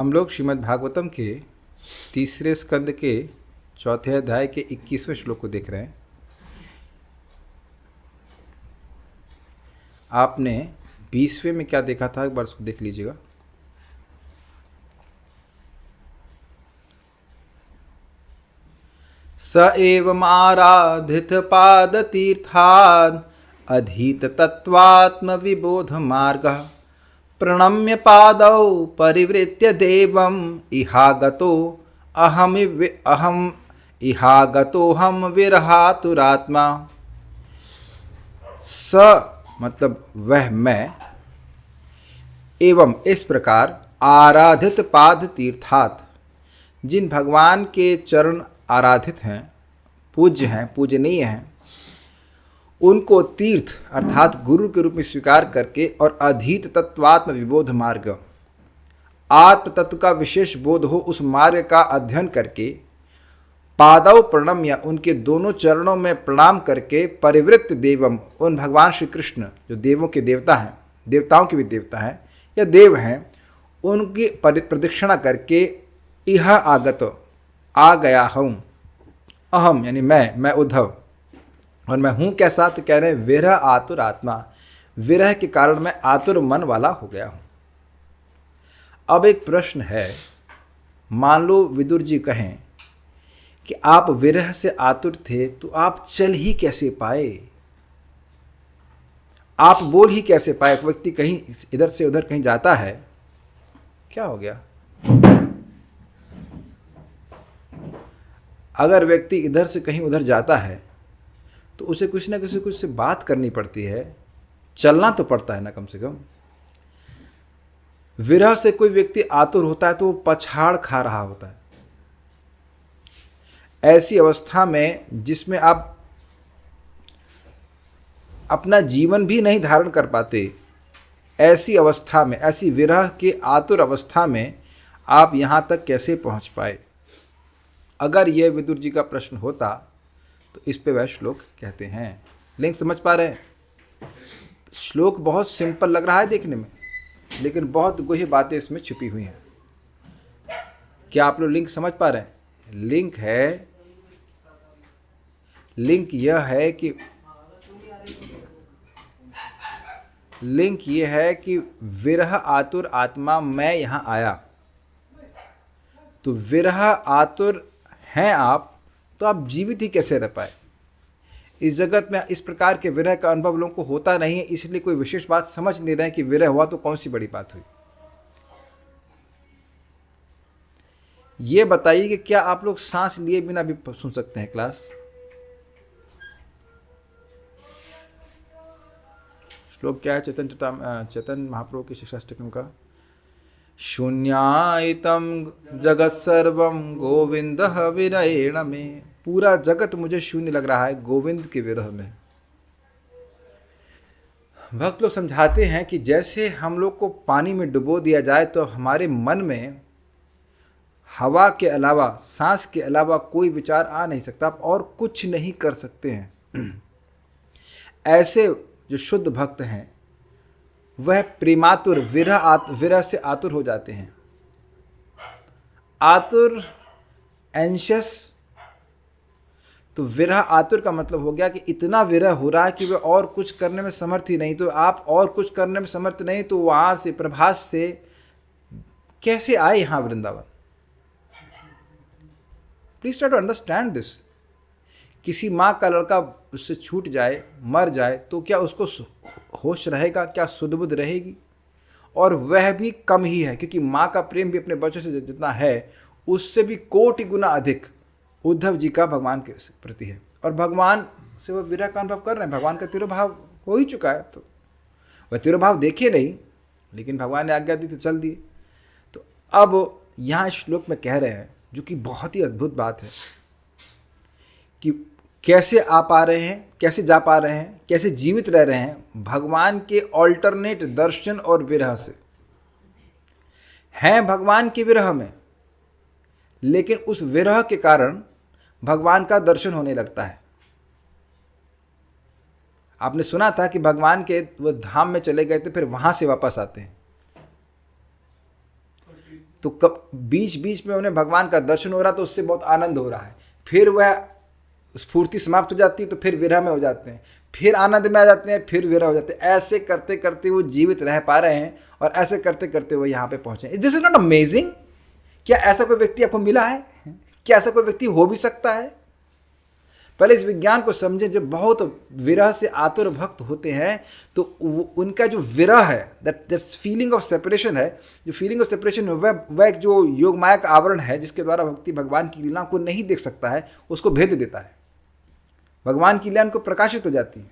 हम लोग श्रीमद् भागवतम के तीसरे स्कंद के चौथे अध्याय के 21वें श्लोक को देख रहे हैं। आपने 20वें में क्या देखा था, एक बार उसको देख लीजिएगा। स एवं आराधित पाद तीर्थाद अधीत तत्वात्म विबोध मार्ग प्रणम्य पादौ परिवृत्य देवम इहागतोहम विरहातुरात्मा। स मतलब वह मैं, एवं इस प्रकार आराधित पाद तीर्थात जिन भगवान के चरण आराधित हैं, पूज्य हैं, पूजनीय हैं, उनको तीर्थ अर्थात गुरु के रूप में स्वीकार करके और अधीत तत्वात्म विबोध मार्ग, आत्म तत्व का विशेष बोध हो उस मार्ग का अध्ययन करके, पादव प्रणम्य उनके दोनों चरणों में प्रणाम करके, परिवृत्त देवम उन भगवान श्री कृष्ण जो देवों के देवता हैं, देवताओं के भी देवता हैं या देव हैं, उनकी प्रदक्षिणा करके इह आगत आ गया हूँ, अहम यानी मैं उद्धव, और मैं हूँ कैसा, तो कह रहे हैं विरह आतुर आत्मा, विरह के कारण मैं आतुर मन वाला हो गया हूँ। अब एक प्रश्न है, मान लो विदुर जी कहें कि आप विरह से आतुर थे तो आप चल ही कैसे पाए, आप बोल ही कैसे पाए। एक व्यक्ति कहीं इधर से उधर कहीं जाता है, क्या हो गया, अगर व्यक्ति इधर से कहीं उधर जाता है तो उसे कुछ ना कुछ से बात करनी पड़ती है, चलना तो पड़ता है ना कम से कम। विरह से कोई व्यक्ति आतुर होता है तो वो पछाड़ खा रहा होता है। ऐसी अवस्था में जिसमें आप अपना जीवन भी नहीं धारण कर पाते, ऐसी अवस्था में, ऐसी विरह के आतुर अवस्था में आप यहाँ तक कैसे पहुँच पाए। अगर यह विदुर जी का प्रश्न होता तो इस पे वह श्लोक कहते हैं। लिंक समझ पा रहे हैं? श्लोक बहुत सिंपल लग रहा है देखने में, लेकिन बहुत गूढ़ बातें इसमें छुपी हुई हैं। क्या आप लोग लिंक समझ पा रहे हैं? लिंक यह है कि विरह आतुर आत्मा मैं यहाँ आया, तो विरह आतुर हैं आप, तो आप जीवित ही कैसे रह पाए। इस जगत में इस प्रकार के विरह का अनुभव लोगों को होता नहीं है, इसलिए कोई विशेष बात समझ नहीं रहे कि विरह हुआ तो कौन सी बड़ी बात हुई। ये बताइए कि क्या आप लोग सांस लिए बिना भी सुन सकते हैं क्लास? श्लोक क्या है चैतन्य महाप्रभु की शिक्षाष्टकम का? शून्यायतम जगत सर्वम गोविंद विरयेण में। पूरा जगत मुझे शून्य लग रहा है गोविंद के विरह में। भक्त लोग समझाते हैं कि जैसे हम लोग को पानी में डुबो दिया जाए तो हमारे मन में हवा के अलावा, सांस के अलावा कोई विचार आ नहीं सकता, आप और कुछ नहीं कर सकते हैं। ऐसे जो शुद्ध भक्त हैं वह प्रेमातुर, विरह से आतुर हो जाते हैं। आतुर, एंशियस, तो विरह आतुर का मतलब हो गया कि इतना विरह हो रहा है कि वह और कुछ करने में समर्थ ही नहीं। तो आप और कुछ करने में समर्थ नहीं तो वहां से, प्रभास से कैसे आए यहां Vrindavan? Please try to understand this. किसी माँ का लड़का उससे छूट जाए, मर जाए, तो क्या उसको होश रहेगा? क्या सुध-बुध रहेगी? और वह भी कम ही है, क्योंकि माँ का प्रेम भी अपने बच्चों से जितना है उससे भी कोटि गुना अधिक उद्धव जी का भगवान के प्रति है। और भगवान से वह विरह का अनुभव कर रहे हैं। भगवान का तिरोभाव हो ही चुका है, तो वह तिरोभाव देखे नहीं, लेकिन भगवान ने आज्ञा दी तो चल दिए। तो अब यहाँ श्लोक में कह रहे हैं, जो कि बहुत ही अद्भुत बात है, कि कैसे आ पा रहे हैं, कैसे जा पा रहे हैं, कैसे जीवित रह रहे हैं भगवान के ऑल्टरनेट दर्शन और विरह से। हैं भगवान के विरह में, लेकिन उस विरह के कारण भगवान का दर्शन होने लगता है। आपने सुना था कि भगवान के वो धाम में चले गए थे, फिर वहां से वापस आते हैं। तो कब बीच बीच में उन्हें भगवान का दर्शन हो रहा तो उससे बहुत आनंद हो रहा है, फिर वह स्फूर्ति समाप्त हो जाती है तो फिर विरह में हो जाते हैं, फिर आनंद में आ जाते हैं, फिर विरह हो जाते हैं। ऐसे करते करते वो जीवित रह पा रहे हैं और ऐसे करते करते वो यहाँ पे पहुँचे। This is not amazing? क्या ऐसा कोई व्यक्ति आपको मिला है? क्या ऐसा कोई व्यक्ति हो भी सकता है? पहले इस विज्ञान को समझें। जब बहुत विरह से आतुर भक्त होते हैं तो उनका जो विरह है, दैट फीलिंग ऑफ सेपरेशन है, जो फीलिंग ऑफ सेपरेशन है वह एक जो योग माया का आवरण है जिसके द्वारा भक्ति भगवान की लीला को नहीं देख सकता है, उसको भेद देता है। भगवान की लीला को प्रकाशित हो जाती है।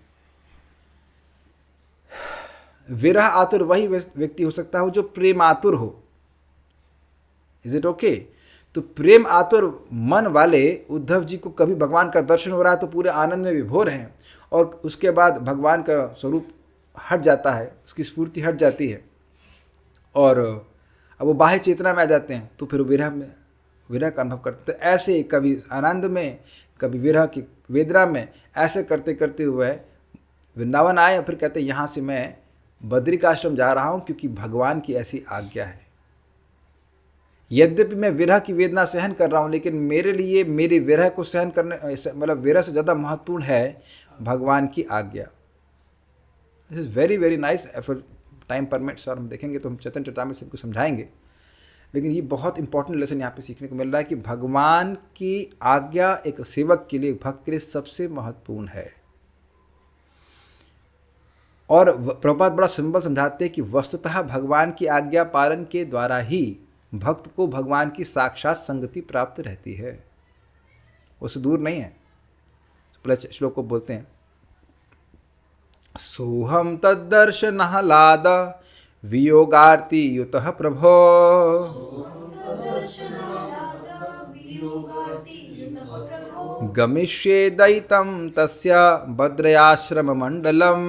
विरह आतुर वही व्यक्ति हो सकता है जो प्रेम आतुर हो। Is it okay? तो प्रेम आतुर मन वाले उद्धव जी को कभी भगवान का दर्शन हो रहा है तो पूरे आनंद में विभोर हैं, और उसके बाद भगवान का स्वरूप हट जाता है, उसकी स्फूर्ति हट जाती है और अब वो बाह्य चेतना में आ जाते हैं तो फिर विरह का अनुभव करते। तो ऐसे कभी आनंद में, कभी विरह की वेदना में, ऐसे करते करते हुए वृंदावन आए और फिर कहते यहाँ से मैं बद्रिकाश्रम जा रहा हूँ क्योंकि भगवान की ऐसी आज्ञा है। यद्यपि मैं विरह की वेदना सहन कर रहा हूँ, लेकिन मेरे लिए मेरी विरह को सहन करने, मतलब विरह से ज़्यादा महत्वपूर्ण है भगवान की आज्ञा। This is very very nice. If time permits और हम देखेंगे तो हम चैतन्य चरितामृत से सबको समझाएंगे, लेकिन ये बहुत इंपॉर्टेंट लेसन यहाँ पे सीखने को मिल रहा है कि भगवान की आज्ञा एक सेवक के लिए, भक्त के लिए सबसे महत्वपूर्ण है। और प्रभुपाद बड़ा सिंपल समझाते हैं कि वस्तुतः भगवान की आज्ञा पालन के द्वारा ही भक्त को भगवान की साक्षात संगति प्राप्त रहती है, उससे दूर नहीं है। पहले श्लोक को बोलते हैं, सोहम तद्दर्शनाह्लाद वियोगार्ति युतः प्रभो गमिष्ये दयितं तस्य भद्रयाश्रम मंडलम।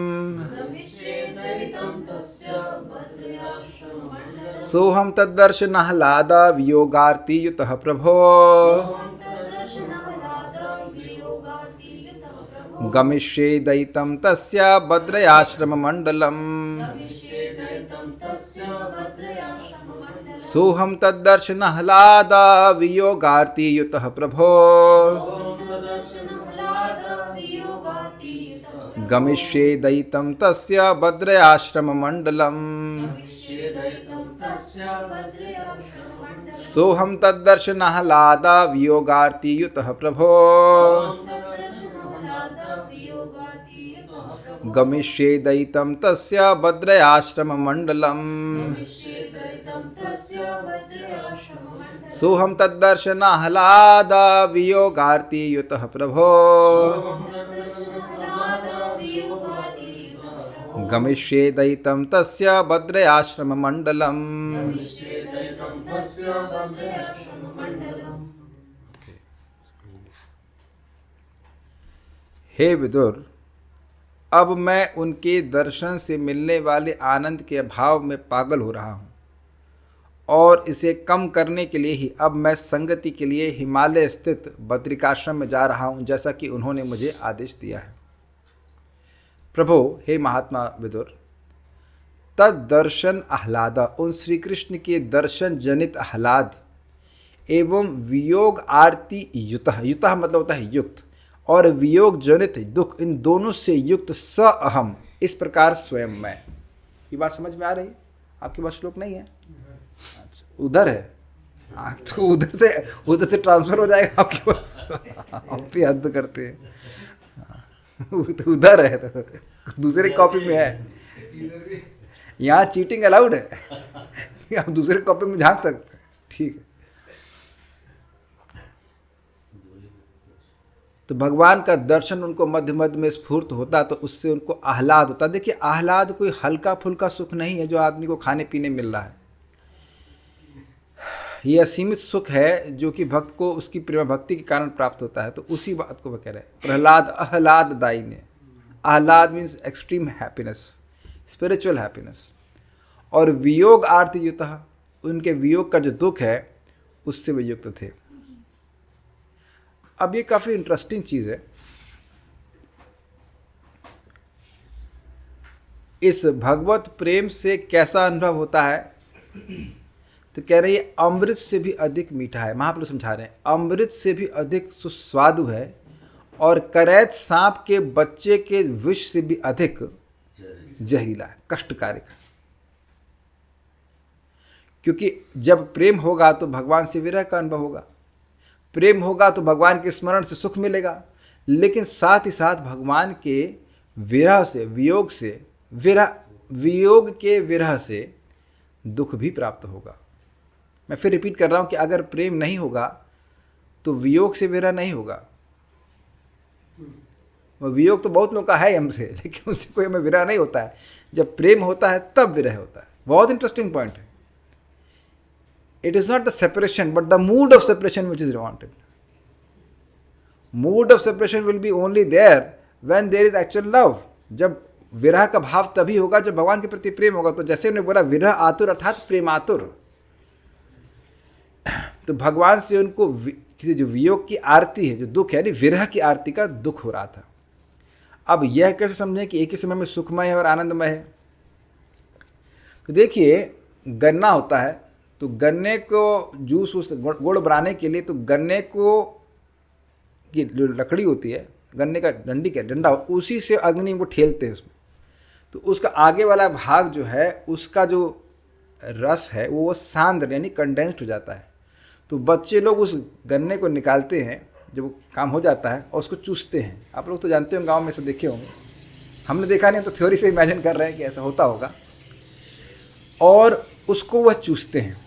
सोहम तद्दर्शनाह्लाद वियोगार्ति युतः प्रभो गमिष्ये दयितं तस्य भद्रयाश्रम मंडलम। सोहम तद्दर्शनाह्लाद वियोगार्ति युतः प्रभो गमिष्ये दयितं तस्य भद्रयाश्रम मंडलम। सोहम तद्दर्शनाह्लाद वियोगार्ति युतः प्रभो गमिष्ये दयितं तस्य भद्रयाश्रम मंडलम। सोहम तद्दर्शनाह्लाद वियोगार्ति युतः प्रभो गमिष्ये दयितं तस्य भद्रयाश्रम मंडलम। हे विदुर, अब मैं उनके दर्शन से मिलने वाले आनंद के अभाव में पागल हो रहा हूँ, और इसे कम करने के लिए ही अब मैं संगति के लिए हिमालय स्थित बद्रिकाश्रम में जा रहा हूँ, जैसा कि उन्होंने मुझे आदेश दिया है। प्रभो, हे महात्मा विदुर, तद दर्शन आह्लाद, उन श्री कृष्ण के दर्शन जनित आह्लाद एवं वियोग आरती युतः, युतः मतलब होता है युक्त, और वियोग जनित दुख, इन दोनों से युक्त स अहम, इस प्रकार स्वयं मैं। ये बात समझ में आ रही? आपके पास श्लोक नहीं है? अच्छा, उधर है। तो उधर से ट्रांसफर हो जाएगा आपके पास। आप भी हद करते हैं। तो उधर है, तो दूसरे कॉपी में है। यहाँ चीटिंग अलाउड है। आप दूसरे कॉपी में झांक सकते हैं, ठीक है। तो भगवान का दर्शन उनको मध्य मध्य में स्फूर्त होता तो उससे उनको आह्लाद होता। देखिए, आह्लाद कोई हल्का फुल्का सुख नहीं है जो आदमी को खाने पीने मिल रहा है। यह असीमित सुख है जो कि भक्त को उसकी प्रेम भक्ति के कारण प्राप्त होता है। तो उसी बात को वह कह रहे हैं, प्रहलाद आह्लाददायी ने। आह्लाद means extreme happiness, spiritual happiness. और वियोग आर्ति युतः, उनके वियोग का जो दुख है उससे वे युक्त थे। अब ये काफ़ी इंटरेस्टिंग चीज़ है। इस भगवत प्रेम से कैसा अनुभव होता है? तो तो कह रहे हैं अमृत से भी अधिक मीठा है। महाप्रभु समझा रहे हैं अमृत से भी अधिक सुस्वादु है और करैत सांप के बच्चे के विष से भी अधिक जहरीला है, कष्टकारी है। क्योंकि जब प्रेम होगा तो भगवान से विरह का अनुभव होगा, प्रेम होगा तो भगवान के स्मरण से सुख मिलेगा, लेकिन साथ ही साथ भगवान के विरह से, वियोग से, वियोग के विरह से दुख भी प्राप्त होगा। मैं फिर रिपीट कर रहा हूं कि अगर प्रेम नहीं होगा तो वियोग से विरह नहीं होगा। वियोग तो बहुत लोगों का है हमसे, लेकिन उससे कोई हमें विरह नहीं होता है। जब प्रेम होता है तब विरह होता है। बहुत इंटरेस्टिंग पॉइंट है। It is not the separation but the mood of separation which is wanted. Mood of separation will be only there when there is actual love. जब विरह का भाव तभी होगा जब भगवान के प्रति प्रेम होगा। तो जैसे उन्होंने बोला विरह आतुर अर्थात प्रेम आतुर, तो भगवान से उनको जो वियोग की आरती है, जो दुख है, यानी विरह की आरती का दुख हो रहा था। अब यह कैसे समझें कि एक ही समय में सुखमय है और आनंदमय है? तो देखिए, गन्ना होता है, तो गन्ने को जूस उस गुड़ बनाने के लिए तो गन्ने को की जो लकड़ी होती है, गन्ने का डंडा, उसी से अग्नि को ठेलते हैं उसमें। तो उसका आगे वाला भाग जो है, उसका जो रस है वो सांद्र यानी कंडेंस्ड हो जाता है। तो बच्चे लोग उस गन्ने को निकालते हैं जब वो काम हो जाता है और उसको चूसते हैं। आप लोग तो जानते हो, गांव में से देखे होंगे, हमने देखा नहीं तो थ्योरी से इमेजिन कर रहे हैं कि ऐसा होता होगा। और उसको वह चूसते हैं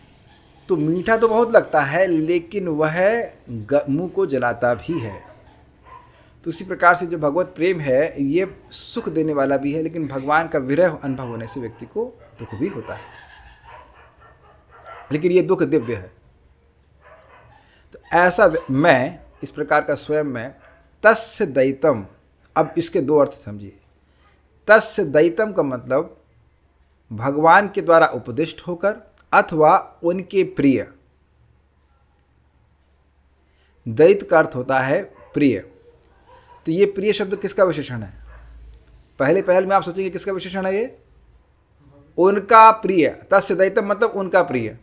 तो मीठा तो बहुत लगता है, लेकिन वह मुंह को जलाता भी है। तो उसी प्रकार से जो भगवत प्रेम है ये सुख देने वाला भी है, लेकिन भगवान का विरह अनुभव होने से व्यक्ति को दुख भी होता है, लेकिन ये दुख दिव्य है। तो ऐसा मैं, इस प्रकार का स्वयं मैं, तस्य दैतम। अब इसके दो अर्थ समझिए। तस्य दैतम का मतलब भगवान के द्वारा उपदिष्ट होकर अथवा उनके प्रिय। दैत का अर्थ होता है प्रिय। तो ये प्रिय शब्द किसका विशेषण है? पहले में आप सोचेंगे किसका विशेषण है ये? उनका प्रिय। तस्य दैतम मतलब उनका प्रिय।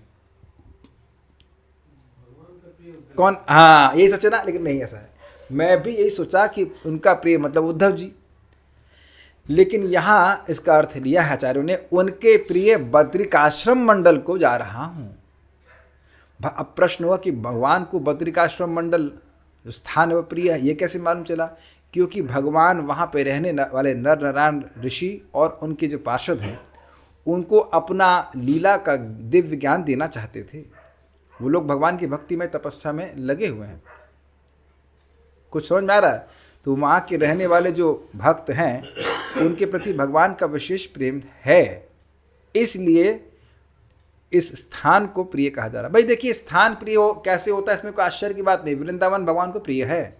कौन? हाँ, यही सोचे ना, लेकिन नहीं ऐसा है। मैं भी यही सोचा कि उनका प्रिय मतलब उद्धव जी, लेकिन यहाँ इसका अर्थ लिया है आचार्यों ने, उनके प्रिय बद्रिकाश्रम मंडल को जा रहा हूँ। अब प्रश्न हुआ कि भगवान को बद्रिकाश्रम मंडल जो स्थान है वह प्रिय है, ये कैसे मालूम चला? क्योंकि भगवान वहाँ पे रहने वाले नर नारायण ऋषि और उनके जो पार्षद हैं उनको अपना लीला का दिव्य ज्ञान देना चाहते थे। वो लोग भगवान की भक्ति में, तपस्या में लगे हुए हैं। कुछ समझ में आ रहा है? तो वहाँ के रहने वाले जो भक्त हैं उनके प्रति भगवान का विशेष प्रेम है, इसलिए इस स्थान को प्रिय कहा जा रहा है। भाई देखिए, स्थान प्रिय कैसे होता है, इसमें कोई आश्चर्य की बात नहीं। वृंदावन भगवान को प्रिय है,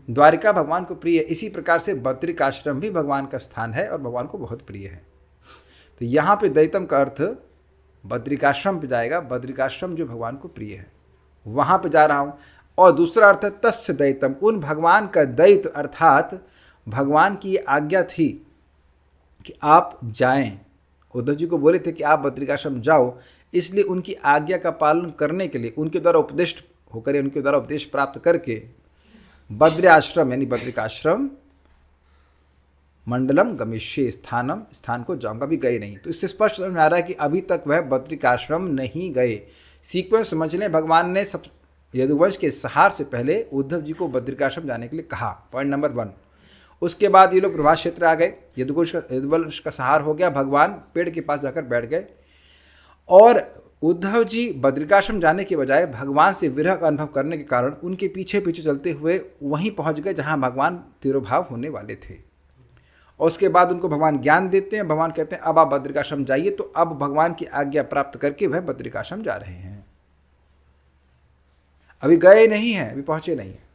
द्वारिका भगवान को प्रिय है, इसी प्रकार से बद्रिकाश्रम भी भगवान का स्थान है और भगवान को बहुत प्रिय है। तो यहाँ पे दैतम का अर्थ बद्रिकाश्रम पे जाएगा। बद्रिकाश्रम जो भगवान को प्रिय है, वहाँ पे जा रहा हूँ। और दूसरा अर्थ है तस्य दैतम, उन भगवान का दैत अर्थात भगवान की आज्ञा थी कि आप जाएं। उद्धव जी को बोले थे कि आप बद्रिकाश्रम जाओ, इसलिए उनकी आज्ञा का पालन करने के लिए उनके द्वारा उपदिष्ट होकर, उनके द्वारा उपदेश प्राप्त करके बद्रिकाश्रम यानी बद्रिकाश्रम मंडलम गमिष्ये, स्थान को जाऊंगा, भी गए नहीं। तो इससे स्पष्ट समझ में आ रहा है कि अभी तक वह बद्रिकाश्रम नहीं गए। सीक्वेंस समझ लें, भगवान ने सब यदुवंश के संहार से पहले उद्धव जी को बद्रिकाश्रम जाने के लिए कहा, पॉइंट नंबर 1। उसके बाद ये लोग प्रभास क्षेत्र आ गए, यदुवंश का संहार हो गया, भगवान पेड़ के पास जाकर बैठ गए और उद्धव जी बद्रिकाश्रम जाने के बजाय भगवान से विरह का अनुभव करने के कारण उनके पीछे पीछे चलते हुए वहीं पहुंच गए जहां भगवान तिरोभाव होने वाले थे। और उसके बाद उनको भगवान ज्ञान देते हैं, भगवान कहते हैं अब आप बद्रिकाश्रम जाइए। तो अब भगवान की आज्ञा प्राप्त करके वह बद्रिकाश्रम जा रहे हैं, अभी गए नहीं हैं, अभी पहुंचे नहीं हैं।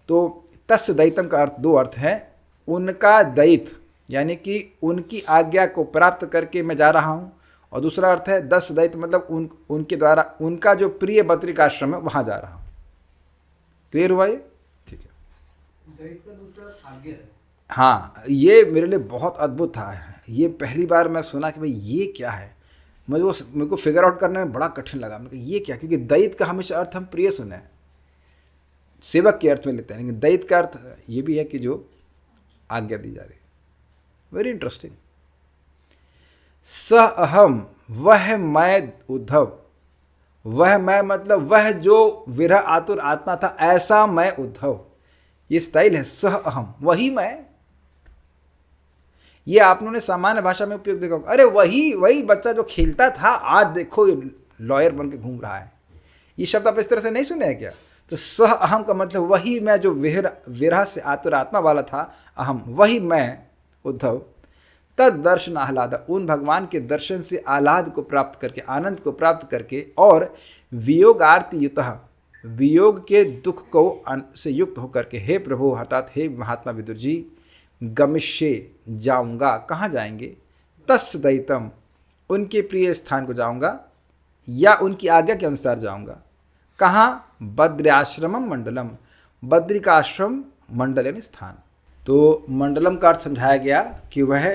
तो तस्य दैतम का अर्थ, दो अर्थ हैं। उनका दैत यानी कि उनकी आज्ञा को प्राप्त करके मैं जा रहा हूँ, और दूसरा अर्थ है दस दैत मतलब उनके द्वारा उनका जो प्रिय बद्रिकाश्रम है वहाँ जा रहा हूँ। क्लियर हुआ ये? ठीक है। दैत का दूसरा आज्ञा है। हाँ, ये मेरे लिए बहुत अद्भुत था। ये पहली बार मैं सुना कि भाई ये क्या है। मेरे को फिगर आउट करने में बड़ा कठिन लगा। मैंने कहा ये क्या, क्योंकि दैत का हमेशा अर्थ हम प्रिय सुने हैं, सेवक के अर्थ में लेते हैं, लेकिन दैत का अर्थ ये भी है कि जो आज्ञा दी जा रही है। Very interesting. स अहम, वह मैं उद्धव, वह मैं मतलब वह जो विरह आतुर आत्मा था, ऐसा मैं उद्धव, ये स्टाइल है। सह अहम, वही मैं। ये आपने सामान्य भाषा में उपयोग देखा, अरे वही बच्चा जो खेलता था, आज देखो लॉयर बन के घूम रहा है। ये शब्द आप इस तरह से नहीं सुने हैं क्या? तो सह अहम का मतलब वही मैं जो विरह से आतुर आत्मा वाला था, अहम, वही मैं उद्धव। तद दर्शन आह्लाद, उन भगवान के दर्शन से आह्लाद को प्राप्त करके, आनंद को प्राप्त करके, और वियोगार्ति युतः, वियोग के दुख को से युक्त होकर के, हे प्रभु अर्थात हे महात्मा विदुर जी, गमिष्ये, जाऊंगा। कहाँ जाएंगे? तस् दैतम, उनके प्रिय स्थान को जाऊंगा, या उनकी आज्ञा के अनुसार जाऊंगा। कहाँ? बद्र्याश्रमम मंडलम, बद्री का आश्रम मंडल यानी स्थान। तो मंडलम का अर्थ समझाया गया कि वह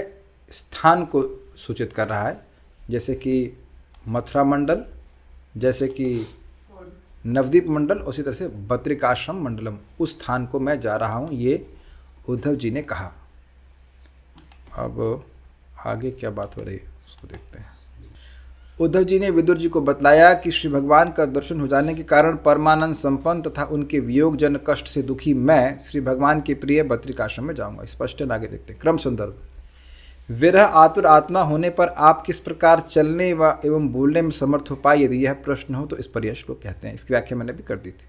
स्थान को सूचित कर रहा है, जैसे कि मथुरा मंडल, जैसे कि नवदीप मंडल, उसी तरह से बद्रिकाश्रम मंडलम, उस स्थान को मैं जा रहा हूँ, ये उद्धव जी ने कहा। अब आगे क्या बात हो रही है उसको देखते हैं। उद्धव जी ने विदुर जी को बतलाया कि श्री भगवान का दर्शन हो जाने के कारण परमानंद संपन्न तथा उनके वियोग जन कष्ट से दुखी मैं श्री भगवान के प्रिय बद्रिकाश्रम में जाऊंगा। स्पष्टन आगे देखते हैं। क्रम संदर्भ। विरह आतुर आत्मा होने पर आप किस प्रकार चलने व एवं बोलने में समर्थ हो पाए, यदि यह प्रश्न हो तो इस पर यह श्लोक कहते हैं। इसकी व्याख्या मैंने भी कर दी थी।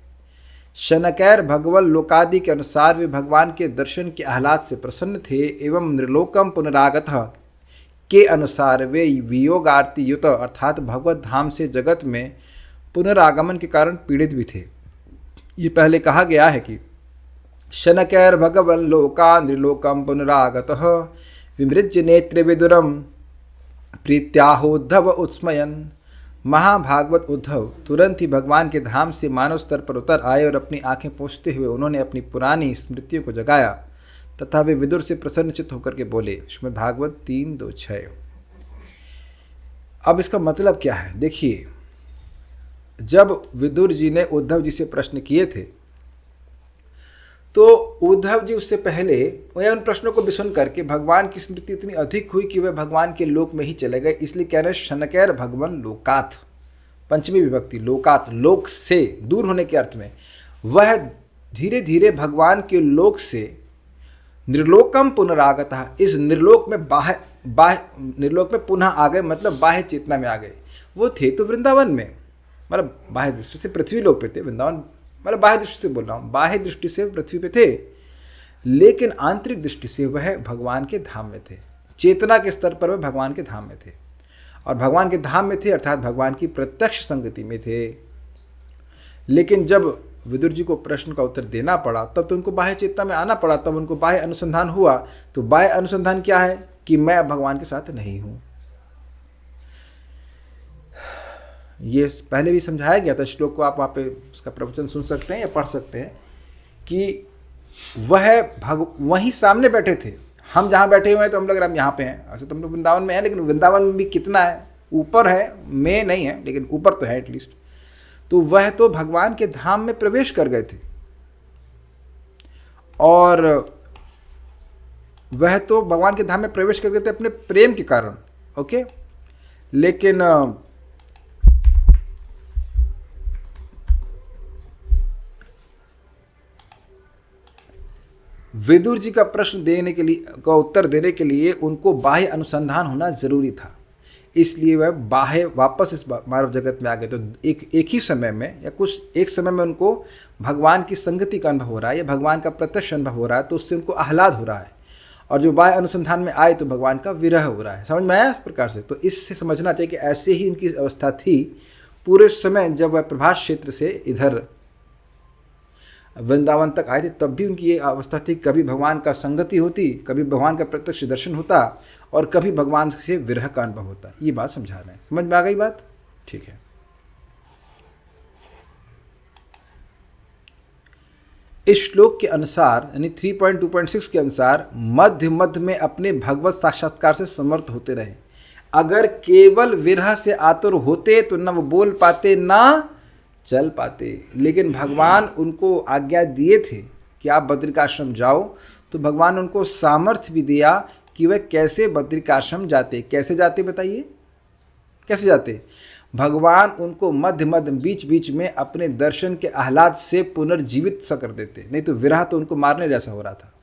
शनकैर भगवल लोकादि के अनुसार वे भगवान के दर्शन के आह्लाद से प्रसन्न थे, एवं नृलोकम पुनरागतः के अनुसार वे वियोग आरती युत अर्थात भगवत धाम से जगत में पुनरागमन के कारण पीड़ित भी थे। ये पहले कहा गया है कि शनकैर भगवल लोका नृलोकम पुनरागतः विमृज्य नेत्र विदुरम प्रीत्याहोद्धव उत्स्मयन। महाभागवत उद्धव तुरंत ही भगवान के धाम से मानव स्तर पर उतर आए और अपनी आंखें पोंछते हुए उन्होंने अपनी पुरानी स्मृतियों को जगाया तथा वे विदुर से प्रसन्नचित्त होकर के बोले। श्रीमद् भागवत 3:2-6। अब इसका मतलब क्या है? देखिए, जब विदुर जी ने उद्धव जी से प्रश्न किए थे तो उद्धव जी उससे पहले उन प्रश्नों को भी सुन करके भगवान की स्मृति इतनी अधिक हुई कि वे भगवान के लोक में ही चले गए। इसलिए कह रहे शनकैर भगवान लोकात, पंचमी विभक्ति, लोकात, लोक से दूर होने के अर्थ में। वह धीरे धीरे भगवान के लोक से निर्लोकम पुनरागतः, इस निर्लोक में निर्लोक में पुनः आ गए, मतलब बाह्य चेतना में आ गए। वो थे तो वृंदावन में, मतलब बाह्य दृष्टि से पृथ्वी लोक पे थे, वृंदावन मतलब बाह्य दृष्टि से बोल रहा हूँ, बाह्य दृष्टि से पृथ्वी पे थे, लेकिन आंतरिक दृष्टि से वह भगवान के धाम में थे। चेतना के स्तर पर वह भगवान के धाम में थे, और भगवान के धाम में थे अर्थात भगवान की प्रत्यक्ष संगति में थे। लेकिन जब विदुर जी को प्रश्न का उत्तर देना पड़ा तब तो उनको बाह्य चेतना में आना पड़ा, तब उनको बाह्य अनुसंधान हुआ। तो बाह्य अनुसंधान क्या है कि मैं भगवान के साथ नहीं हूँ। ये पहले भी समझाया गया था, श्लोक को आप वहाँ पे उसका प्रवचन सुन सकते हैं या पढ़ सकते हैं कि वह वहीं सामने बैठे थे। हम जहाँ बैठे हुए हैं तो हम लोग यहाँ पे हैं, ऐसे तो हम लोग वृंदावन में हैं, लेकिन वृंदावन में भी कितना है, ऊपर है, में नहीं है, लेकिन ऊपर तो है एटलीस्ट। तो वह तो भगवान के धाम में प्रवेश कर गए थे, और वह तो भगवान के धाम में प्रवेश कर गए थे अपने प्रेम के कारण, ओके। लेकिन विदुर जी का प्रश्न देने के लिए, का उत्तर देने के लिए उनको बाह्य अनुसंधान होना जरूरी था, इसलिए वह बाह्य वापस इस मानव जगत में आ गए। तो एक ही समय में या कुछ एक समय में उनको भगवान की संगति का अनुभव हो रहा है या भगवान का प्रत्यक्ष अनुभव हो रहा है, तो उससे उनको आह्लाद हो रहा है। और जो बाह्य अनुसंधान में आए तो भगवान का विरह हो रहा है। समझ में आया इस प्रकार से? तो इससे समझना चाहिए कि ऐसे ही इनकी अवस्था थी पूरे समय जब वह प्रभास क्षेत्र से इधर वृंदावन तक आए थे, तब भी उनकी ये अवस्था थी। कभी भगवान का संगति होती, कभी भगवान का प्रत्यक्ष दर्शन होता, और कभी भगवान से विरह का अनुभव होता। ये बात समझा रहे हैं, समझ में आ गई बात? ठीक है। इस श्लोक के अनुसार यानी 3.2.6 के अनुसार मध्य मध्य में अपने भगवत साक्षात्कार से समर्थ होते रहे। अगर केवल विरह से आतुर होते तो न वो बोल पाते ना चल पाते, लेकिन भगवान उनको आज्ञा दिए थे कि आप बद्रिकाश्रम जाओ, तो भगवान उनको सामर्थ्य भी दिया कि वह कैसे बद्रिकाश्रम जाते। कैसे जाते बताइए, कैसे जाते? भगवान उनको मध्य मध्य बीच बीच में अपने दर्शन के आह्लाद से पुनर्जीवित सा कर देते, नहीं तो विरह तो उनको मारने जैसा हो रहा था।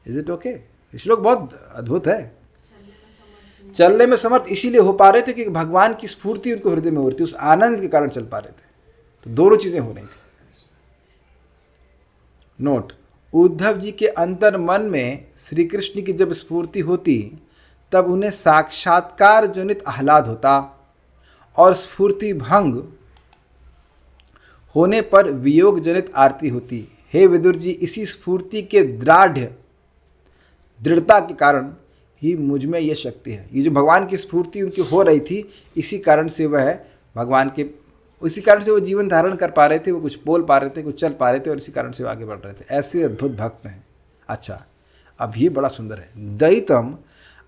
Is it okay? श्लोक बहुत अद्भुत है। चलने में समर्थ इसीलिए हो पा रहे थे कि भगवान की स्फूर्ति उनको हृदय में हो रही थी, उस आनंद के कारण चल पा रहे थे। तो दोनों चीजें हो रही थी। नोट, उद्धव जी के अंतर मन में श्री कृष्ण की जब स्फूर्ति होती तब उन्हें साक्षात्कार जनित आह्लाद होता, और स्फूर्ति भंग होने पर वियोग जनित आरती होती। हे विदुर जी, इसी स्फूर्ति के दृढ़ता के कारण ही मुझ में यह शक्ति है। ये जो भगवान की स्फूर्ति उनकी हो रही थी, इसी कारण से वह भगवान के, इसी कारण से वो जीवन धारण कर पा रहे थे, वो कुछ बोल पा रहे थे, कुछ चल पा रहे थे, और इसी कारण से वो आगे बढ़ रहे थे। ऐसे अद्भुत भक्त हैं। अच्छा, अब ये बड़ा सुंदर है। दयितम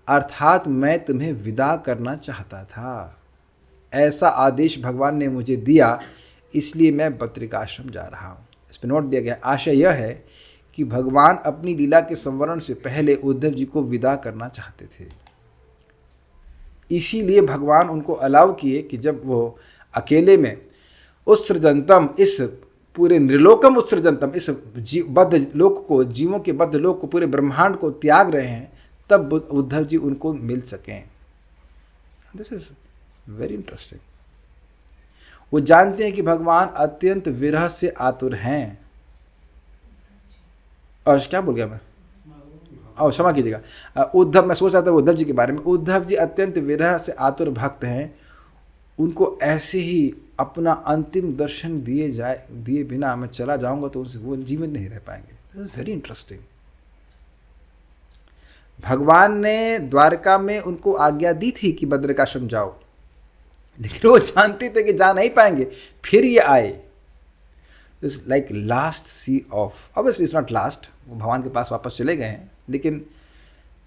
अर्थात मैं तुम्हें विदा करना चाहता था, ऐसा आदेश भगवान ने मुझे दिया, इसलिए मैं बद्रिकाश्रम जा रहा हूँ। इस पर नोट दिया गया। आशय यह है कि भगवान अपनी लीला के संवरण से पहले उद्धव जी को विदा करना चाहते थे, इसीलिए भगवान उनको अलाउ किए कि जब वो अकेले में उत्सृजंतम, इस पूरे नृलोकम उत्सृजंतम, इस बद्ध लोक को, जीवों के बद्ध लोक को, पूरे ब्रह्मांड को त्याग रहे हैं, तब उद्धव जी उनको मिल सकें। This is very interesting. वो जानते हैं कि भगवान अत्यंत विरह से आतुर हैं। और क्या बोल गया मैं? और क्षमा कीजिएगा, उद्धव, मैं सोच रहा था उद्धव जी के बारे में। उद्धव जी अत्यंत विरह से आतुर भक्त हैं। उनको ऐसे ही अपना अंतिम दर्शन दिए बिना मैं चला जाऊंगा तो उनसे वो जीवन नहीं रह पाएंगे। This is very interesting. भगवान ने द्वारका में उनको आज्ञा दी थी कि बद्रिकाश्रम जाओ, लेकिन वो जानते थे कि जा नहीं पाएंगे, फिर ये आए। It's like last see off, obviously it's not last, वो भगवान के पास वापस चले गए हैं, लेकिन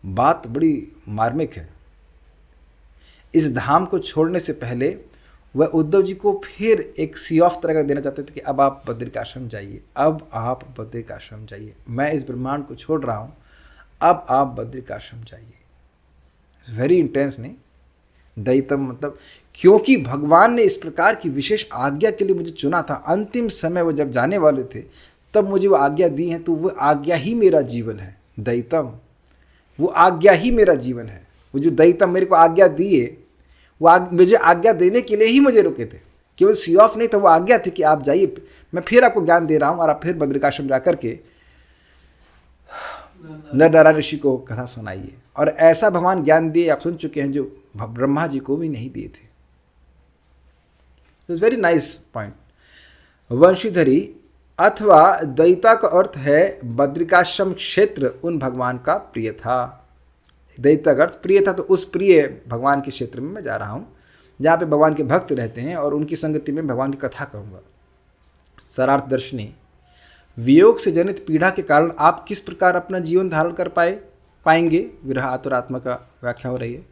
बात बड़ी मार्मिक है। इस धाम को छोड़ने से पहले वह उद्धव जी को फिर एक सी ऑफ तरह का देना चाहते थे कि अब आप बद्रिकाश्रम जाइए, अब आप बद्रिकाश्रम जाइए, मैं इस ब्रह्मांड को छोड़ रहा हूँ, अब आप बद्रिकाश्रम जाइए। इट्स वेरी इंटेंस, नहीं? दयितम मतलब, क्योंकि भगवान ने इस प्रकार की विशेष आज्ञा के लिए मुझे चुना था। अंतिम समय वो जब जाने वाले थे तब मुझे वो आज्ञा दी है, तो वो आज्ञा ही मेरा जीवन है। दयितम, वो आज्ञा ही मेरा जीवन है। वो जो दयितम मेरे को आज्ञा दिए, वो मुझे आज्ञा देने के लिए ही मुझे रुके थे, केवल सी ऑफ नहीं था, वो आज्ञा थी कि आप जाइए, मैं फिर आपको ज्ञान दे रहा हूँ, और आप फिर बद्रिकाश्रम जा करके नर नारायण ऋषि को कथा सुनाइए। और ऐसा भगवान ज्ञान दिए, आप सुन चुके हैं, जो ब्रह्मा जी को भी नहीं दिए थे। It's very nice point. वंशीधरी अथवा दयिता का अर्थ है बद्रिकाश्रम क्षेत्र उन भगवान का प्रिय था। दयिता का अर्थ प्रिय था, तो उस प्रिय भगवान के क्षेत्र में मैं जा रहा हूँ, जहाँ पे भगवान के भक्त रहते हैं, और उनकी संगति में भगवान की कथा कहूँगा। सरार्थ दर्शनी, वियोग से जनित पीड़ा के कारण आप किस प्रकार अपना जीवन धारण कर पाएंगे? विरह आतुरात्मा का व्याख्या हो रही है।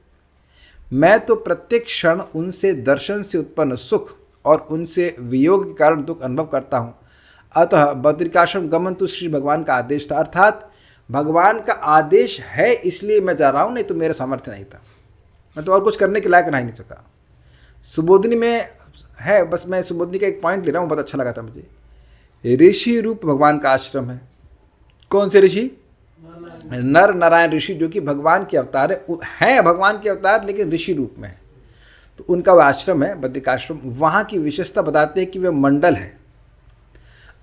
मैं तो प्रत्येक क्षण उनसे दर्शन से उत्पन्न सुख और उनसे वियोग के कारण दुख अनुभव करता हूँ। अतः बद्रिकाश्रम गमन तो श्री भगवान का आदेश था, अर्थात भगवान का आदेश है, इसलिए मैं जा रहा हूँ, नहीं तो मेरा सामर्थ्य नहीं था, मैं तो और कुछ करने के लायक नहीं सका। सुबोधिनी में है, बस मैं सुबोधिनी का एक पॉइंट ले रहा हूँ, बहुत अच्छा लगा था मुझे। ऋषि रूप भगवान का आश्रम है। कौन से ऋषि? नर नारायण ऋषि, जो कि भगवान के अवतार है भगवान के अवतार, लेकिन ऋषि रूप में है। तो उनका वह आश्रम है बद्रिकाश्रम। वहाँ की विशेषता बताते हैं कि वह मंडल है।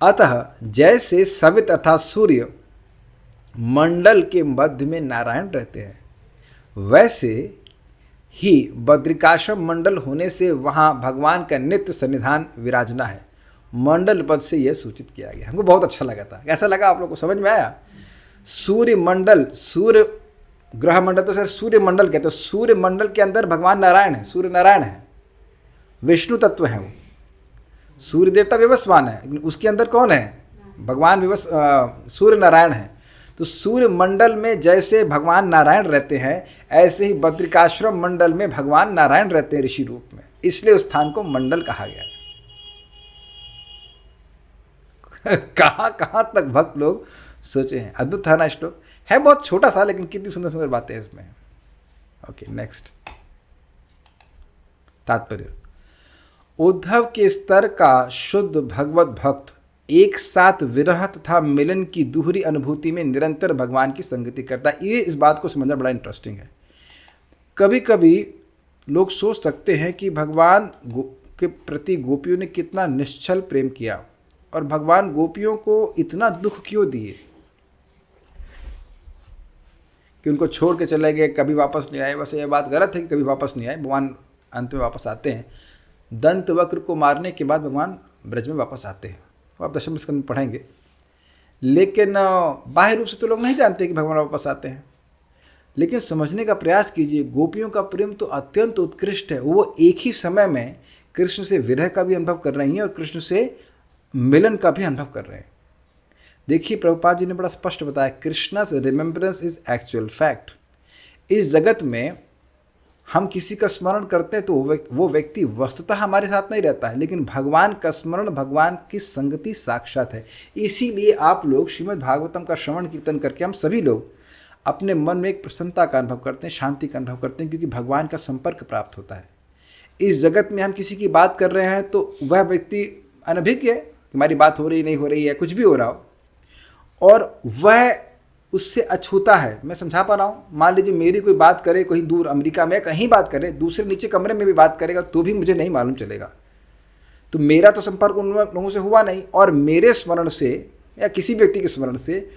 अतः जैसे सवित अर्थात सूर्य मंडल के मध्य में नारायण रहते हैं, वैसे ही बद्रिकाश्रम मंडल होने से वहाँ भगवान का नित्य सन्निधान विराजना है। मंडल पद से यह सूचित किया गया। हमको बहुत अच्छा लगा था। कैसा लगा आप लोग को? समझ में आया? सूर्य मंडल, सूर्य ग्रह मंडल तो सर सूर्य मंडल कहते हैं। सूर्य मंडल के अंदर भगवान नारायण है, सूर्य नारायण है, विष्णु तत्व है वो। सूर्य देवता विवस्वान है, लेकिन उसके अंदर कौन है? भगवान सूर्य नारायण है। तो सूर्य मंडल में जैसे भगवान नारायण रहते हैं, ऐसे ही बद्रिकाश्रम मंडल में भगवान नारायण रहते हैं ऋषि रूप में, इसलिए उस स्थान को मंडल कहा गया। कहाँ कहाँ तक भक्त लोग सोचे हैं। अद्भुत था ना श्लोक, है बहुत छोटा सा लेकिन कितनी सुंदर सुंदर बातें हैं इसमें। Okay, next. तात्पर्य, उद्धव के स्तर का शुद्ध भगवत भक्त एक साथ विरह तथा मिलन की दूहरी अनुभूति में निरंतर भगवान की संगति करता है। ये इस बात को समझना बड़ा इंटरेस्टिंग है। कभी कभी लोग सोच सकते हैं कि भगवान के प्रति गोपियों ने कितना निश्चल प्रेम किया और भगवान गोपियों को इतना दुख क्यों दिए कि उनको छोड़ के चले गए, कभी वापस नहीं आए। वैसे ये बात गलत है कि कभी वापस नहीं आए, भगवान अंत में वापस आते हैं। दंत वक्र को मारने के बाद भगवान ब्रज में वापस आते हैं, तो आप दशम स्कंद में पढ़ेंगे। लेकिन बाह्य रूप से तो लोग नहीं जानते कि भगवान वापस आते हैं। लेकिन समझने का प्रयास कीजिए, गोपियों का प्रेम तो अत्यंत उत्कृष्ट है। वो एक ही समय में कृष्ण से विरह का भी अनुभव कर रही हैं और कृष्ण से मिलन का भी अनुभव कर रहे हैं। देखिए, प्रभुपाद जी ने बड़ा स्पष्ट बताया, Krishna's remembrance is actual fact. इस जगत में हम किसी का स्मरण करते हैं तो वो व्यक्ति वस्तुतः हमारे साथ नहीं रहता है, लेकिन भगवान का स्मरण, भगवान की संगति साक्षात है। इसीलिए आप लोग श्रीमद् भागवतम का श्रवण कीर्तन करके हम सभी लोग अपने मन में एक प्रसन्नता का अनुभव करते हैं, शांति का अनुभव करते हैं, क्योंकि भगवान का संपर्क प्राप्त होता है। इस जगत में हम किसी की बात कर रहे हैं तो वह व्यक्ति अनभिज्ञ है, हमारी बात हो रही नहीं हो रही है, कुछ भी हो रहा हो, और वह उससे अछूता है। मैं समझा पा रहा हूँ। मान लीजिए मेरी कोई बात करे, कहीं दूर अमेरिका में कहीं बात करे, दूसरे नीचे कमरे में भी बात करेगा तो भी मुझे नहीं मालूम चलेगा। तो मेरा तो संपर्क उन लोगों से हुआ नहीं, और मेरे स्मरण से या किसी व्यक्ति के स्मरण से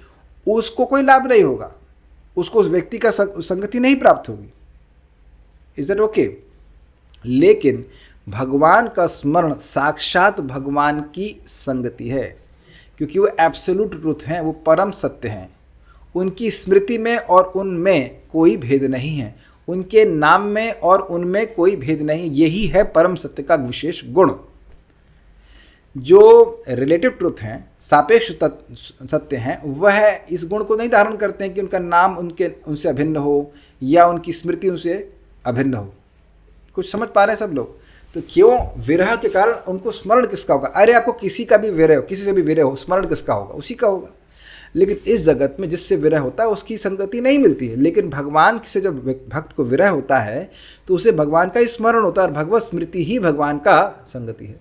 उसको कोई लाभ नहीं होगा, उसको उस व्यक्ति का संगति नहीं प्राप्त होगी। Is that okay? लेकिन भगवान का स्मरण साक्षात भगवान की संगति है, क्योंकि वो एब्सोल्यूट ट्रुथ हैं, वो परम सत्य हैं। उनकी स्मृति में और उनमें कोई भेद नहीं है, उनके नाम में और उनमें कोई भेद नहीं। यही है परम सत्य का विशेष गुण। जो रिलेटिव ट्रुथ हैं, सापेक्ष सत्य हैं, वह इस गुण को नहीं धारण करते हैं कि उनका नाम उनसे अभिन्न हो या उनकी स्मृति उनसे अभिन्न हो। कुछ समझ पा रहे हैं सब लोग? तो क्यों विरह के कारण उनको स्मरण किसका होगा? अरे आपको किसी का भी विरह हो, किसी से भी विरह हो, स्मरण किसका होगा? उसी का होगा। लेकिन इस जगत में जिससे विरह होता है उसकी संगति नहीं मिलती है। लेकिन भगवान से जब भक्त को विरह होता है तो उसे भगवान का स्मरण होता है, और भगवत स्मृति ही भगवान का संगति है।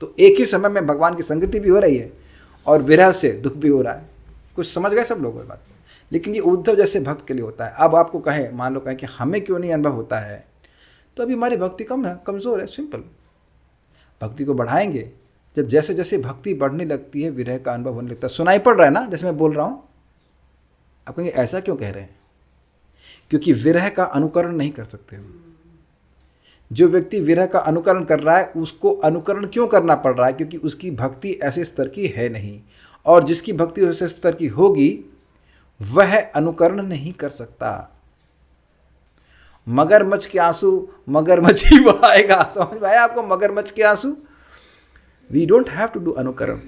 तो एक ही समय में भगवान की संगति भी हो रही है और विरह से दुख भी हो रहा है। कुछ समझ गए सब लोग इस बात? लेकिन ये उद्धव जैसे भक्त के लिए होता है। अब आपको कहे, मान लो कहें कि हमें क्यों नहीं अनुभव होता है, तो अभी हमारी भक्ति कम है, कमज़ोर है। सिंपल। भक्ति को बढ़ाएंगे जब जैसे जैसे भक्ति बढ़ने लगती है, विरह का अनुभव होने लगता है। सुनाई पड़ रहा है ना जैसे मैं बोल रहा हूँ? आप कहेंगे ऐसा क्यों कह रहे हैं? क्योंकि विरह का अनुकरण नहीं कर सकते। जो व्यक्ति विरह का अनुकरण कर रहा है उसको अनुकरण क्यों करना पड़ रहा है? क्योंकि उसकी भक्ति ऐसे स्तर की है नहीं, और जिसकी भक्ति ऐसे स्तर की होगी वह अनुकरण नहीं कर सकता। मगरमच्छ के आंसू मगरमच्छ ही बहाएगा। समझ में आया आपको? मगरमच्छ के आंसू। We don't have to do अनुकरण।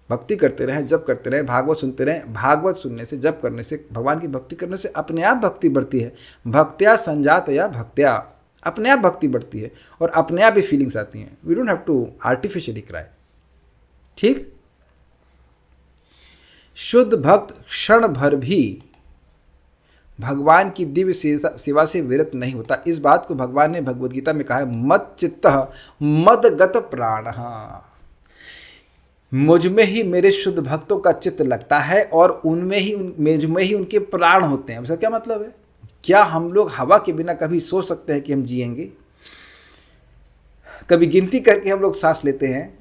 भक्ति करते रहें, जप करते रहें, भागवत सुनते रहें। भागवत सुनने से, जप करने से, भगवान की भक्ति करने से अपने आप भक्ति बढ़ती है। भक्त्या संजात या भक्त्या, अपने आप भक्ति बढ़ती है और अपने आप ही फीलिंग्स आती हैं। We don't have to artificially cry. ठीक? शुद्ध भक्त क्षण भर भी भगवान की दिव्य सेवा से विरत नहीं होता। इस बात को भगवान ने भगवद गीता में कहा है, मद चित्तः मदगत प्राणः। मुझ में ही मेरे शुद्ध भक्तों का चित्त लगता है और उनमें ही मुझ में ही उनके प्राण होते हैं। उसका क्या मतलब है? क्या हम लोग हवा के बिना कभी सोच सकते हैं कि हम जिएंगे? कभी गिनती करके हम लोग सांस लेते हैं?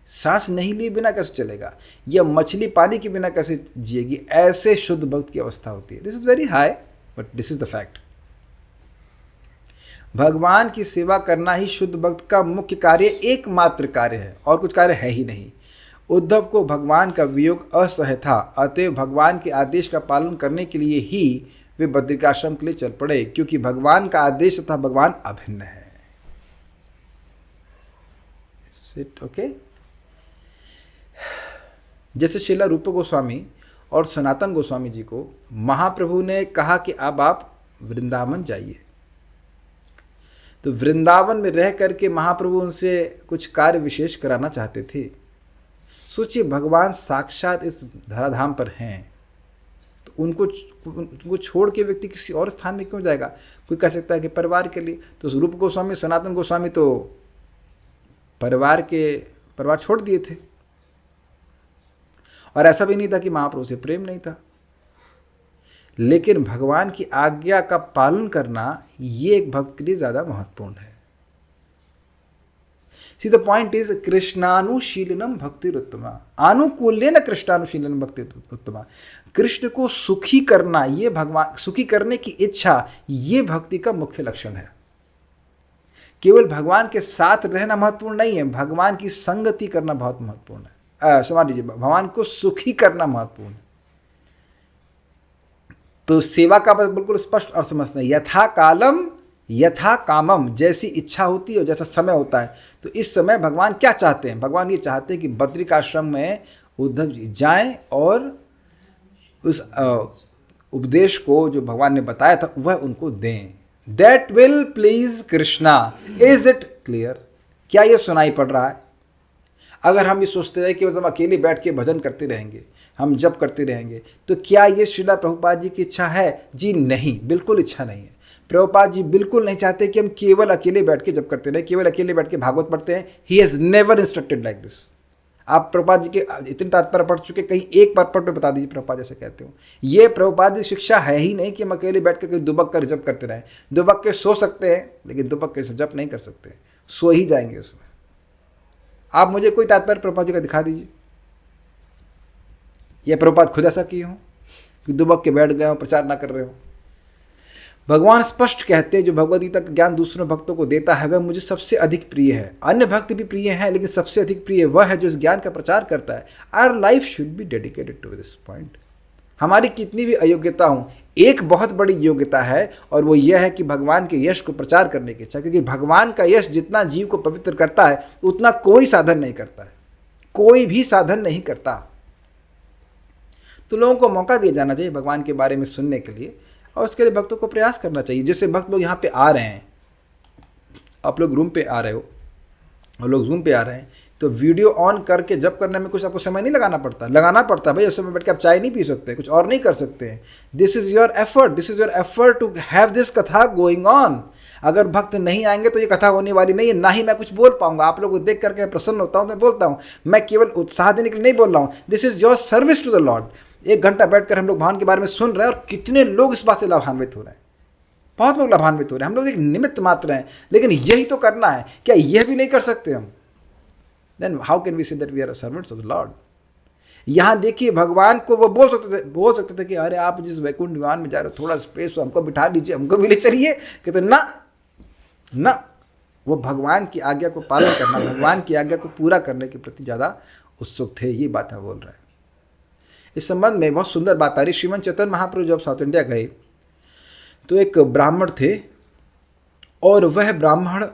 सांस नहीं लिए बिना कैसे चलेगा? या मछली पानी के बिना कैसे जिएगी? ऐसे शुद्ध भक्त की अवस्था होती है। This is very high, but this is the fact. भगवान की सेवा करना ही शुद्ध भक्त का मुख्य कार्य, एकमात्र कार्य है, और कुछ कार्य है ही नहीं। उद्धव को भगवान का वियोग असह्य था, अतएव भगवान के आदेश का पालन करने के लिए ही वे बद्रिकाश्रम के लिए चल पड़े, क्योंकि भगवान का आदेश तथा भगवान अभिन्न है। ओके? जैसे श्रीला रूप गोस्वामी और सनातन गोस्वामी जी को महाप्रभु ने कहा कि अब आप वृंदावन जाइए। तो वृंदावन में रह करके महाप्रभु उनसे कुछ कार्य विशेष कराना चाहते थे। सोचिए, भगवान साक्षात इस धराधाम पर हैं, तो उनको छोड़ के व्यक्ति किसी और स्थान में क्यों जाएगा? कोई कह सकता है कि परिवार के लिए, तो रूप गोस्वामी सनातन गोस्वामी तो परिवार छोड़ दिए थे। और ऐसा भी नहीं था कि महाप्रभु से प्रेम नहीं था, लेकिन भगवान की आज्ञा का पालन करना ये एक भक्त के लिए ज़्यादा महत्वपूर्ण है। सी द पॉइंट इज कृष्णानुशीलनम भक्तिरुत्तमा, आनुकूल्येन कृष्णानुशीलनम भक्तिरुत्तमा। कृष्ण को सुखी करना, ये भगवान सुखी करने की इच्छा, ये भक्ति का मुख्य लक्षण है। केवल भगवान के साथ रहना महत्वपूर्ण नहीं है, भगवान की संगति करना बहुत महत्वपूर्ण है। समझ लीजिए, भगवान को सुखी करना महत्वपूर्ण है। तो सेवा का बिल्कुल स्पष्ट और समझना, यथा कालम यथा कामम, जैसी इच्छा होती है और जैसा समय होता है। तो इस समय भगवान क्या चाहते हैं? भगवान ये चाहते हैं कि बद्रिकाश्रम में उद्धव जी जाएं और उस उपदेश को जो भगवान ने बताया था वह उनको दें। That will please Krishna. Is it clear? क्या ये सुनाई पड़ रहा है? अगर हम ये सोचते रहे कि मतलब अकेले बैठ के भजन करते रहेंगे, हम जप करते रहेंगे, तो क्या ये श्रीला प्रभुपाद जी की इच्छा है? जी नहीं, बिल्कुल इच्छा नहीं है। प्रभुपाद जी बिल्कुल नहीं चाहते कि हम केवल अकेले बैठ के जप करते रहे, केवल अकेले बैठ के भागवत पढ़ते हैं। He has never instructed like this. आप प्रभुपाद जी के इतने तात्पर्य पढ़ चुके, कहीं एक बार पढ़ बता दीजिए प्रभुपाद जैसे कहते हो। ये प्रभुपाद की शिक्षा है ही नहीं कि हम अकेले बैठ कर कहीं दुबक कर जप करते रहें। दुबक के सो सकते हैं, लेकिन दुबक के जप नहीं कर सकते, सो ही जाएंगे उसमें। आप मुझे कोई तात्पर्य प्रभुपाद जी का दिखा दीजिए, ये प्रभुपाद खुद ऐसा किए हो कि दुबक के बैठ गए हो, प्रचार ना कर रहे हो। भगवान स्पष्ट कहते हैं, जो भगवद गीता का ज्ञान दूसरों भक्तों को देता है वह मुझे सबसे अधिक प्रिय है। अन्य भक्त भी प्रिय हैं, लेकिन सबसे अधिक प्रिय वह है जो इस ज्ञान का प्रचार करता है। Our life should be dedicated to this point. हमारी कितनी भी अयोग्यता हो, एक बहुत बड़ी योग्यता है, और वो यह है कि भगवान के यश को प्रचार करने की इच्छा। क्योंकि भगवान का यश जितना जीव को पवित्र करता है उतना कोई साधन नहीं करता है, कोई भी साधन नहीं करता। तो लोगों को मौका दिया जाना चाहिए भगवान के बारे में सुनने के लिए, और उसके लिए भक्तों को प्रयास करना चाहिए। जैसे भक्त लोग यहाँ पे आ रहे हैं, आप लोग रूम पे आ रहे हो और लोग जूम पे आ रहे हैं, तो वीडियो ऑन करके जब करने में कुछ आपको समय नहीं लगाना पड़ता भाई। उस समय बैठ के आप चाय नहीं पी सकते, कुछ और नहीं कर सकते हैं। This is your effort to have this katha going on. अगर भक्त नहीं आएंगे तो ये कथा होने वाली नहीं है, ना ही मैं कुछ बोल पाऊंगा। आप लोगों को देख करके मैं प्रसन्न होता हूँ, तो मैं बोलता हूँ, मैं केवल उत्साह देने के लिए नहीं बोल रहा हूँ। This is your service to the Lord. 1 घंटा बैठकर हम लोग भगवान के बारे में सुन रहे हैं, और कितने लोग इस बात से लाभान्वित हो रहे हैं, बहुत लोग लाभान्वित हो रहे हैं। हम लोग एक निमित्त मात्र हैं, लेकिन यही तो करना है। क्या यह भी नहीं कर सकते हम? Then how can we say that we are servants of the Lord? यहाँ देखिए, भगवान को वो बोल सकते थे कि अरे आप जिस वैकुंठ विमान में जा रहे हो, थोड़ा स्पेस तो हमको बिठा लीजिए, हमको भी ले चलिए। कहते ना, वो भगवान की आज्ञा को पालन करना, भगवान की आज्ञा को पूरा करने के प्रति ज़्यादा उत्सुक थे। ये बात हम बोल रहे हैं। इस संबंध में बहुत सुंदर बात आ रही। श्रीमंत चैतन्य महाप्रभु जब साउथ इंडिया गए तो एक ब्राह्मण थे, और वह ब्राह्मण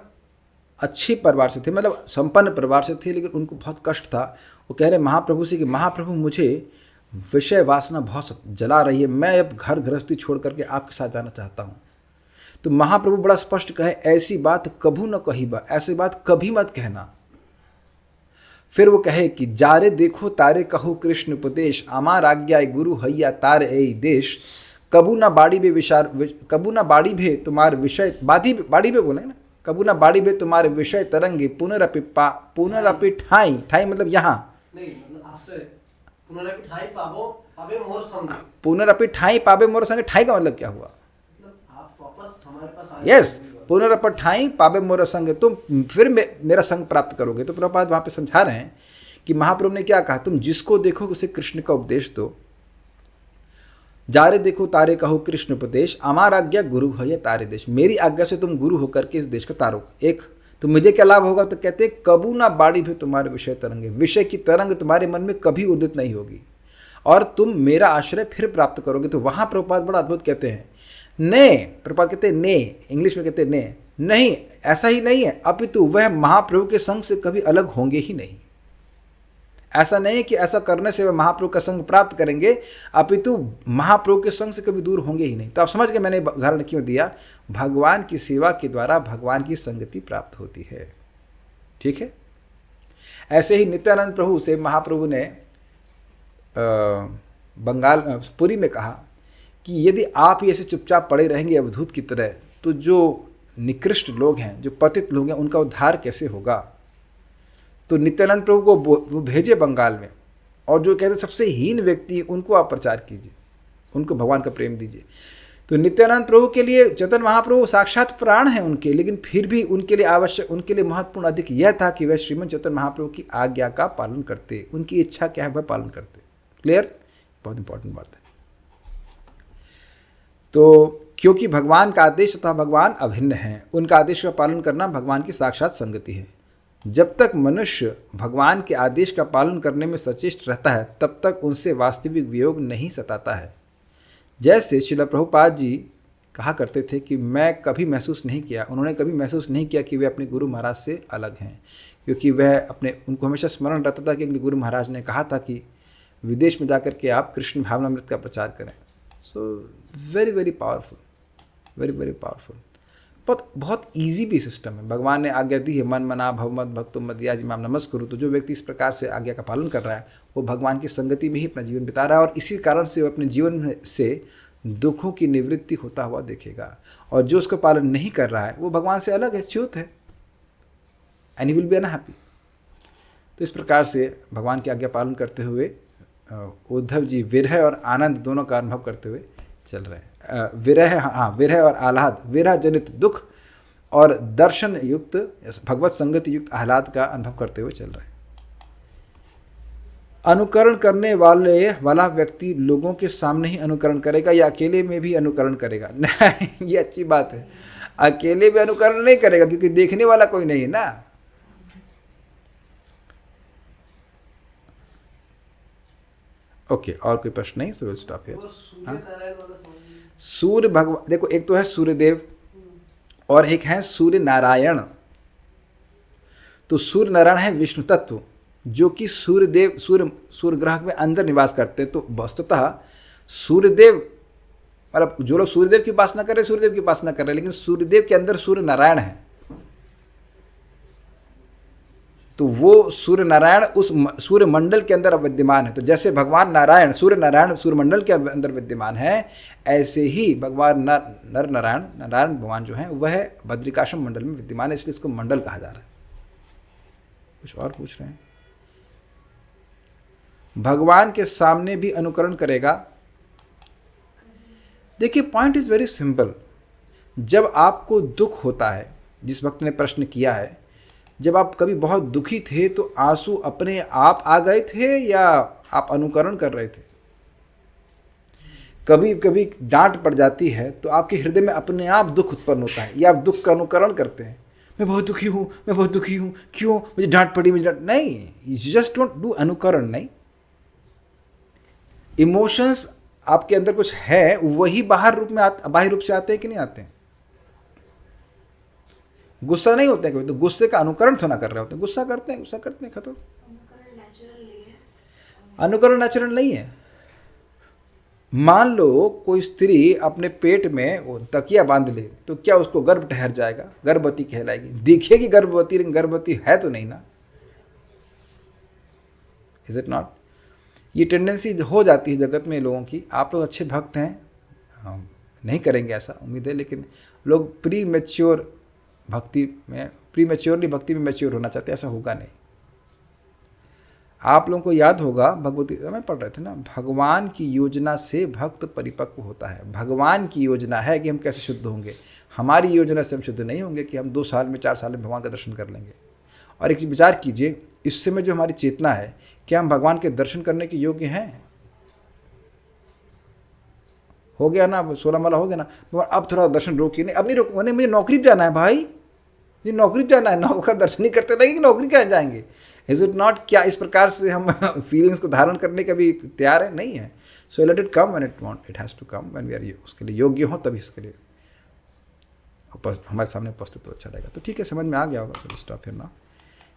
अच्छे परिवार से थे, मतलब संपन्न परिवार से थे, लेकिन उनको बहुत कष्ट था। वो कह रहे महाप्रभु से कि महाप्रभु, मुझे विषय वासना बहुत जला रही है, मैं अब घर गृहस्थी छोड़ करके आपके साथ जाना चाहता हूँ। तो महाप्रभु बड़ा स्पष्ट कहे, ऐसी बात कभू न कही बा, ऐसी बात कभी मत कहना। फिर वो कहे कि जारे देखो तारे कहो कृष्ण उपदेश, आमार आज्ञा गुरु हैया तार ए देश, कबू ना बाड़ी भे तुम्हारे विषय, बाड़ी भे बोले ना, कबू ना बाड़ी भे तुम्हारे विषय तरंगे, पुनरअपि ठाई मतलब यहाँ, पुनरअपि ठाई पावे मोर संग। ठाई का मतलब क्या हुआ? यस, पुनरअपि ठाई पावे मोर संग, तुम फिर मेरा संग प्राप्त करोगे। तो प्रभुपाद वहाँ पे समझा रहे हैं कि महाप्रभु ने क्या कहा, तुम जिसको देखो उसे कृष्ण का उपदेश दो। जारे देखो तारे कहो कृष्ण उपदेश, आमार आज्ञा गुरु है ये तारे देश, मेरी आज्ञा से तुम गुरु होकर के इस देश को तारो। एक तो मुझे क्या लाभ होगा? तो कहते कबू ना बाड़ी भी तुम्हारे विषय तरंगे, विषय की तरंग तुम्हारे मन में कभी उदित नहीं होगी, और तुम मेरा आश्रय फिर प्राप्त करोगे। तो वहाँ प्रभुपाद बड़ा अद्भुत कहते हैं, ने, प्रभुपाद कहते हैं ने, इंग्लिश में कहते हैं ने, नहीं, ऐसा ही नहीं है, अपितु वह महाप्रभु के संग से कभी अलग होंगे ही नहीं। ऐसा नहीं है कि ऐसा करने से वे महाप्रभु का संग प्राप्त करेंगे, अपितु महाप्रभु के संग से कभी दूर होंगे ही नहीं। तो आप समझ गए मैंने उदाहरण क्यों दिया। भगवान की सेवा के द्वारा भगवान की संगति प्राप्त होती है। ठीक है। ऐसे ही नित्यानंद प्रभु से महाप्रभु ने बंगाल पुरी में कहा कि यदि आप ही ऐसे चुपचाप पड़े रहेंगे अवधूत की तरह, तो जो निकृष्ट लोग हैं, जो पतित लोग हैं, उनका उद्धार कैसे होगा। तो नित्यानंद प्रभु को वो भेजे बंगाल में, और जो कहते सबसे हीन व्यक्ति उनको आप प्रचार कीजिए, उनको भगवान का प्रेम दीजिए। तो नित्यानंद प्रभु के लिए चैतन्य महाप्रभु साक्षात प्राण हैं उनके, लेकिन फिर भी उनके लिए आवश्यक, उनके लिए महत्वपूर्ण अधिक यह था कि वह श्रीमद् चैतन्य महाप्रभु की आज्ञा का पालन करते, उनकी इच्छा क्या है वह पालन करते। क्लियर? बहुत इंपॉर्टेंट बात है। तो क्योंकि भगवान का आदेश तथा भगवान अभिन्न हैं, उनका आदेश का पालन करना भगवान की साक्षात संगति है। जब तक मनुष्य भगवान के आदेश का पालन करने में सचेष्ट रहता है, तब तक उनसे वास्तविक वियोग नहीं सताता है। जैसे श्रील प्रभुपाद जी कहा करते थे कि मैं कभी महसूस नहीं किया, उन्होंने कभी महसूस नहीं किया कि वे अपने गुरु महाराज से अलग हैं, क्योंकि वह उनको हमेशा स्मरण रहता था कि उनके गुरु महाराज ने कहा था कि विदेश में जाकर के आप कृष्ण भावनामृत का प्रचार करें। So very very powerful, very very powerful. बहुत ईजी भी सिस्टम है। भगवान ने आज्ञा दी है, मन मना भवमत भक्तो मदयाजी माम नमस्कुरु। तो जो व्यक्ति इस प्रकार से आज्ञा का पालन कर रहा है, वो भगवान की संगति में ही अपना जीवन बिता रहा है, और इसी कारण से वो अपने जीवन से दुखों की निवृत्ति होता हुआ देखेगा। और जो उसका पालन नहीं कर रहा है, वो भगवान से अलग है, च्युत है, and he will be unhappy. तो इस प्रकार से भगवान की आज्ञा पालन करते हुए उद्धव जी विरह और आनंद दोनों का अनुभव करते हुए चल रहे हैं। विरह और आह्लाद, विरह जनित दुख और दर्शन युक्त भगवत संगति युक्त आह्लाद का अनुभव करते हुए चल रहे हैं। अनुकरण करने वाला व्यक्ति लोगों के सामने ही अनुकरण करेगा या अकेले में भी अनुकरण करेगा? नहीं, ये अच्छी बात है। अकेले भी अनुकरण नहीं करेगा, क्योंकि देखने वाला कोई नहीं है ना। ओके, और कोई प्रश्न नहीं? So will stop here. Surya भगवान, देखो एक तो है सूर्यदेव और एक है सूर्य नारायण। तो सूर्य नारायण है विष्णु तत्व, जो कि सूर्यदेव सूर्य ग्रह में अंदर निवास करते हैं। तो वस्तुतः सूर्यदेव, मतलब जो लोग सूर्यदेव की उपासना कर रहे हैं, सूर्यदेव की उपासना कर रहे हैं, लेकिन सूर्यदेव के अंदर सूर्य नारायण है। तो वो सूर्य नारायण उस सूर्य मंडल के अंदर विद्यमान है। तो जैसे भगवान नारायण सूर्य मंडल के अंदर विद्यमान है, ऐसे ही भगवान नर नारायण भगवान जो है वह बद्रिकाश्रम मंडल में विद्यमान है, इसलिए इसको मंडल कहा जा रहा है। कुछ और पूछ रहे हैं? भगवान के सामने भी अनुकरण करेगा। देखिए, पॉइंट इज वेरी सिंपल। जब आपको दुख होता है, जिस भक्त ने प्रश्न किया है, जब आप कभी बहुत दुखी थे तो आंसू अपने आप आ गए थे या आप अनुकरण कर रहे थे? कभी कभी डांट पड़ जाती है तो आपके हृदय में अपने आप दुख उत्पन्न होता है, या आप दुख का अनुकरण करते हैं। मैं बहुत दुखी हूँ, मैं बहुत दुखी हूँ, क्यों मुझे डांट पड़ी, मुझे डांट नहीं। यू जस्ट डोंट डू अनुकरण। नहीं, इमोशंस आपके अंदर कुछ है, वही बाहरी रूप से आते हैं कि नहीं आते हैं? गुस्सा नहीं होता है कभी, तो गुस्से का अनुकरण थोड़ा कर रहे होते हैं। गुस्सा करते हैं, खत्म। अनुकरण नेचुरल नहीं है। मान लो कोई स्त्री अपने पेट में वो तकिया बांध ले, तो क्या उसको गर्भ ठहर जाएगा? गर्भवती कहलाएगी, दिखेगी गर्भवती, लेकिन गर्भवती है तो नहीं ना। Is it not? ये टेंडेंसी हो जाती है जगत में लोगों की। आप लोग अच्छे भक्त हैं, हम नहीं करेंगे ऐसा, उम्मीद है, लेकिन लोग प्री मैच्योरली भक्ति में मैच्योर होना चाहते हैं। ऐसा होगा नहीं। आप लोगों को याद होगा भगवत गीता में पढ़ रहे थे ना, भगवान की योजना से भक्त परिपक्व होता है। भगवान की योजना है कि हम कैसे शुद्ध होंगे। हमारी योजना से हम शुद्ध नहीं होंगे कि हम 2 साल में 4 साल में भगवान का दर्शन कर लेंगे। और एक विचार कीजिए, इस समय जो हमारी चेतना है, क्या हम भगवान के दर्शन करने के योग्य हैं? हो गया ना, 16 माला हो गया ना, अब थोड़ा दर्शन रोकिए। नहीं, अब नहीं रोकूंगा, नहीं मुझे नौकरी पर जाना है भाई, मुझे नौकरी पर जाना है। नौकरी का दर्शन नहीं करते रहेंगे, नौकरी क्या जाएंगे? Is it not? क्या इस प्रकार से हम फीलिंग्स को धारण करने का भी तैयार है? नहीं है। So let it come when it has to come, when we are उसके लिए योग्य हो, तभी उसके लिए हमारे सामने उपस्थित तो अच्छा रहेगा। तो ठीक है, समझ में आ गया होगा। So stop here now.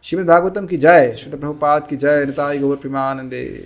Shrimad Bhagavatam की जय, श्रील प्रभुपाद की जय, निताई गौर प्रेमानंदे।